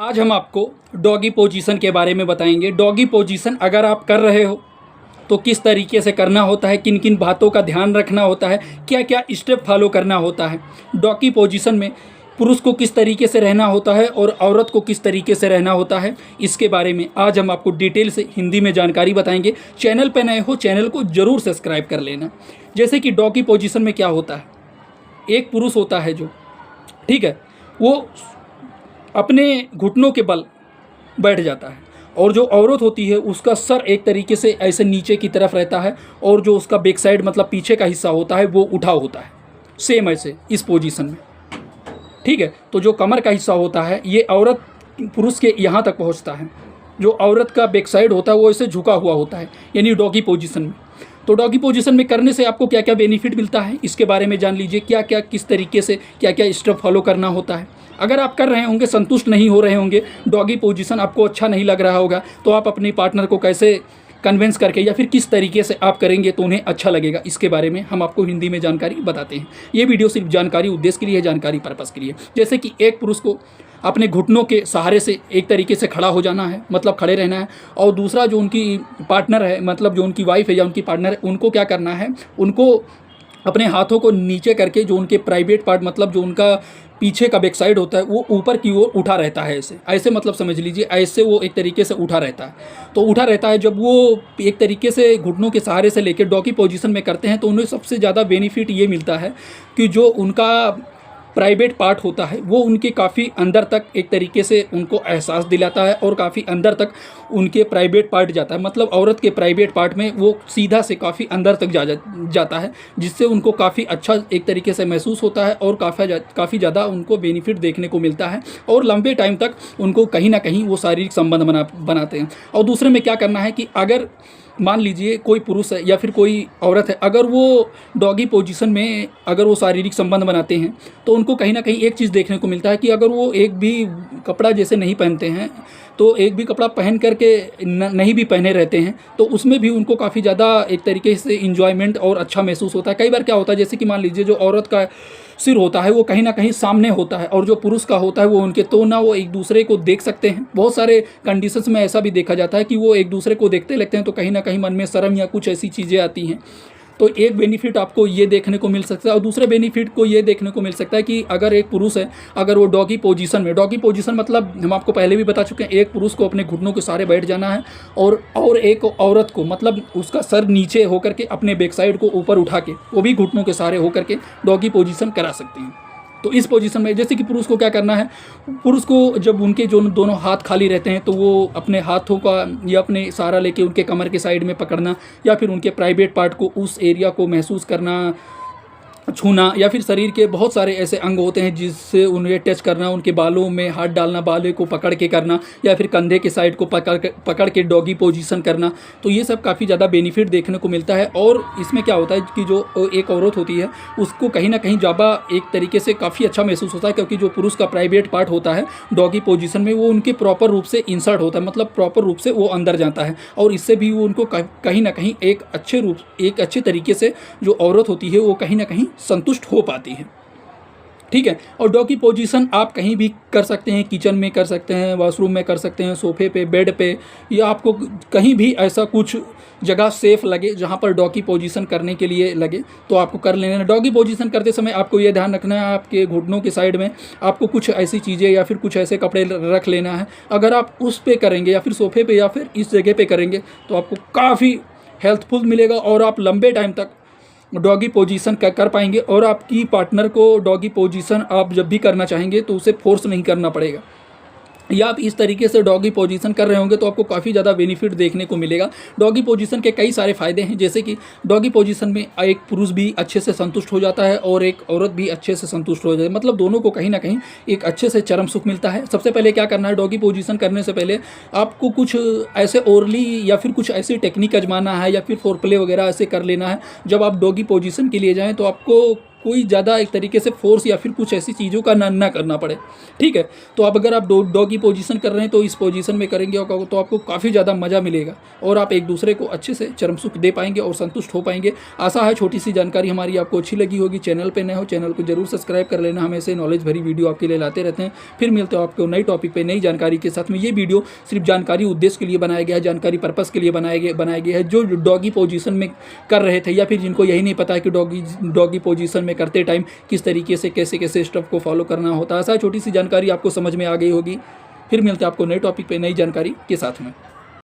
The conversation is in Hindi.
आज हम आपको डॉगी पोजीशन के बारे में बताएंगे। डॉगी पोजीशन अगर आप कर रहे हो तो किस तरीके से करना होता है, किन किन बातों का ध्यान रखना होता है, क्या क्या स्टेप फॉलो करना होता है। डॉगी पोजीशन में पुरुष को किस तरीके से रहना होता है और औरत को किस तरीके से रहना होता है, इसके बारे में आज हम आपको डिटेल से हिंदी में जानकारी बताएंगे। चैनल पर नए हो चैनल को ज़रूर सब्सक्राइब कर लेना। जैसे कि डॉगी पोजीशन में क्या होता है, एक पुरुष होता है जो, ठीक है, वो अपने घुटनों के बल बैठ जाता है और जो औरत होती है उसका सर एक तरीके से ऐसे नीचे की तरफ रहता है और जो उसका बैक साइड मतलब पीछे का हिस्सा होता है वो उठा होता है, सेम ऐसे इस पोजीशन में, ठीक है। तो जो कमर का हिस्सा होता है ये औरत पुरुष के यहाँ तक पहुँचता है, जो औरत का बैक साइड होता है वो ऐसे झुका हुआ होता है, यानी डॉगी पोजीशन में। तो डॉगी पोजीशन में करने से आपको क्या क्या बेनिफिट मिलता है इसके बारे में जान लीजिए, क्या क्या किस तरीके से क्या क्या स्टेप फॉलो करना होता है। अगर आप कर रहे होंगे, संतुष्ट नहीं हो रहे होंगे, डॉगी पोजीशन आपको अच्छा नहीं लग रहा होगा, तो आप अपनी पार्टनर को कैसे कन्विंस करके या फिर किस तरीके से आप करेंगे तो उन्हें अच्छा लगेगा, इसके बारे में हम आपको हिंदी में जानकारी बताते हैं। ये वीडियो सिर्फ जानकारी उद्देश्य के लिए है, जानकारी पर्पज़ के लिए। जैसे कि एक पुरुष को अपने घुटनों के सहारे से एक तरीके से खड़ा हो जाना है, मतलब खड़े रहना है, और दूसरा जो उनकी पार्टनर है, मतलब जो उनकी वाइफ है या उनकी पार्टनर है, उनको क्या करना है, उनको अपने हाथों को नीचे करके जो उनके प्राइवेट पार्ट मतलब जो उनका पीछे का बैक साइड होता है वो ऊपर की ओर उठा रहता है, ऐसे ऐसे मतलब समझ लीजिए, ऐसे वो एक तरीके से उठा रहता है। तो उठा रहता है जब वो एक तरीके से घुटनों के सहारे से लेकर डॉगी पोजीशन में करते हैं तो उन्हें सबसे ज़्यादा बेनिफिट ये मिलता है कि जो उनका प्राइवेट पार्ट होता है वो उनके काफ़ी अंदर तक एक तरीके से उनको एहसास दिलाता है और काफ़ी अंदर तक उनके प्राइवेट पार्ट जाता है, मतलब औरत के प्राइवेट पार्ट में वो सीधा से काफ़ी अंदर तक जाता है, जिससे उनको काफ़ी अच्छा एक तरीके से महसूस होता है और काफ़ी ज़्यादा उनको बेनिफिट देखने को मिलता है और लंबे टाइम तक उनको कहीं ना कहीं वो शारीरिक संबंध बनाते हैं। और दूसरे में क्या करना है कि अगर मान लीजिए कोई पुरुष है या फिर कोई औरत है, अगर वो डॉगी पोजीशन में अगर वो शारीरिक संबंध बनाते हैं तो उनको कहीं ना कहीं एक चीज़ देखने को मिलता है कि अगर वो एक भी कपड़ा जैसे नहीं पहनते हैं, तो एक भी कपड़ा पहन करके नहीं भी पहने रहते हैं तो उसमें भी उनको काफ़ी ज़्यादा एक तरीके से इंजॉयमेंट और अच्छा महसूस होता है। कई बार क्या होता है, जैसे कि मान लीजिए जो औरत का सिर होता है वो कहीं ना कहीं सामने होता है और जो पुरुष का होता है वो उनके, तो ना वो एक दूसरे को देख सकते हैं। बहुत सारे कंडीशंस में ऐसा भी देखा जाता है कि वो एक दूसरे को देखते लगते हैं तो कहीं ना कहीं मन में शर्म या कुछ ऐसी चीज़ें आती हैं। तो एक बेनिफिट आपको ये देखने को मिल सकता है और दूसरे बेनिफिट को ये देखने को मिल सकता है कि अगर एक पुरुष है, अगर वो डॉगी पोजीशन मतलब हम आपको पहले भी बता चुके हैं, एक पुरुष को अपने घुटनों के सहारे बैठ जाना है और एक औरत को मतलब उसका सर नीचे होकर के अपने बैक साइड को ऊपर उठा के वो भी घुटनों के सहारे होकर के डॉगी पोजीशन करा सकते हैं। तो इस पोजीशन में जैसे कि पुरुष को क्या करना है, पुरुष को जब उनके जो दोनों हाथ खाली रहते हैं तो वो अपने हाथों का या अपने सहारा लेके उनके कमर के साइड में पकड़ना या फिर उनके प्राइवेट पार्ट को, उस एरिया को महसूस करना, छूना, या फिर शरीर के बहुत सारे ऐसे अंग होते हैं जिससे उन्हें टच करना, उनके बालों में हाथ डालना, बालों को पकड़ के करना या फिर कंधे के साइड को पकड़ के डॉगी पोजीशन करना। तो ये सब काफ़ी ज़्यादा बेनिफिट देखने को मिलता है। और इसमें क्या होता है कि जो एक औरत होती है उसको कहीं ना कहीं ज़्यादा एक तरीके से काफ़ी अच्छा महसूस होता है, क्योंकि जो पुरुष का प्राइवेट पार्ट होता है डॉगी पोजीशन में वो उनके प्रॉपर रूप से इंसर्ट होता है, मतलब प्रॉपर रूप से वो अंदर जाता है और इससे भी वो उनको कहीं ना कहीं एक अच्छे तरीके से जो औरत होती है वो कहीं ना कहीं संतुष्ट हो पाती है, ठीक है। और डॉगी पोजीशन आप कहीं भी कर सकते हैं, किचन में कर सकते हैं, वॉशरूम में कर सकते हैं, सोफे पे, बेड पे, या आपको कहीं भी ऐसा कुछ जगह सेफ लगे जहां पर डॉगी पोजीशन करने के लिए लगे तो आपको कर लेना है। डॉगी पोजीशन करते समय आपको ये ध्यान रखना है आपके घुटनों के साइड में आपको कुछ ऐसी चीज़ें या फिर कुछ ऐसे कपड़े रख लेना है। अगर आप उस पे करेंगे या फिर सोफे पे या फिर इस जगह पे करेंगे तो आपको काफ़ी हेल्पफुल मिलेगा और आप लंबे टाइम तक डॉगी पोजीशन कर पाएंगे और आपकी पार्टनर को डॉगी पोजीशन आप जब भी करना चाहेंगे तो उसे फोर्स नहीं करना पड़ेगा, या आप इस तरीके से डॉगी पोजीशन कर रहे होंगे तो आपको काफ़ी ज़्यादा बेनिफिट देखने को मिलेगा। डॉगी पोजीशन के कई सारे फ़ायदे हैं, जैसे कि डॉगी पोजीशन में एक पुरुष भी अच्छे से संतुष्ट हो जाता है और एक औरत भी अच्छे से संतुष्ट हो जाती है, मतलब दोनों को कहीं ना कहीं एक अच्छे से चरम सुख मिलता है। सबसे पहले क्या करना है, डॉगी पोजीशन करने से पहले आपको कुछ ऐसे ओरली या फिर कुछ ऐसी टेक्निक आजमाना है या फिर फोर प्ले वगैरह ऐसे कर लेना है। जब आप डॉगी पोजीशन के लिए जाएँ तो आपको कोई ज़्यादा एक तरीके से फोर्स या फिर कुछ ऐसी चीज़ों का ना करना पड़े। ठीक है, तो अब अगर आप डॉगी पोजीशन कर रहे हैं तो इस पोजीशन में करेंगे और तो आपको काफ़ी ज़्यादा मज़ा मिलेगा और आप एक दूसरे को अच्छे से चरम सुख दे पाएंगे और संतुष्ट हो पाएंगे। आशा है छोटी सी जानकारी हमारी आपको अच्छी लगी होगी। चैनल पे नए हो, चैनल को जरूर सब्सक्राइब कर लेना, हम ऐसे नॉलेज भरी वीडियो आपके लिए लाते रहते हैं। फिर मिलते हो आपको नई टॉपिक पे नई जानकारी के साथ में। ये वीडियो सिर्फ जानकारी उद्देश्य के लिए बनाया गया है, जानकारी पर्पज़ के लिए बनाया गया है। जो डॉगी पोजीशन में कर रहे थे या फिर जिनको यही नहीं पता है कि डॉगी पोजीशन में करते टाइम किस तरीके से कैसे स्टेप को फॉलो करना होता है, ऐसा छोटी सी जानकारी आपको समझ में आ गई होगी। फिर मिलते हैं आपको नए टॉपिक पे नई जानकारी के साथ में।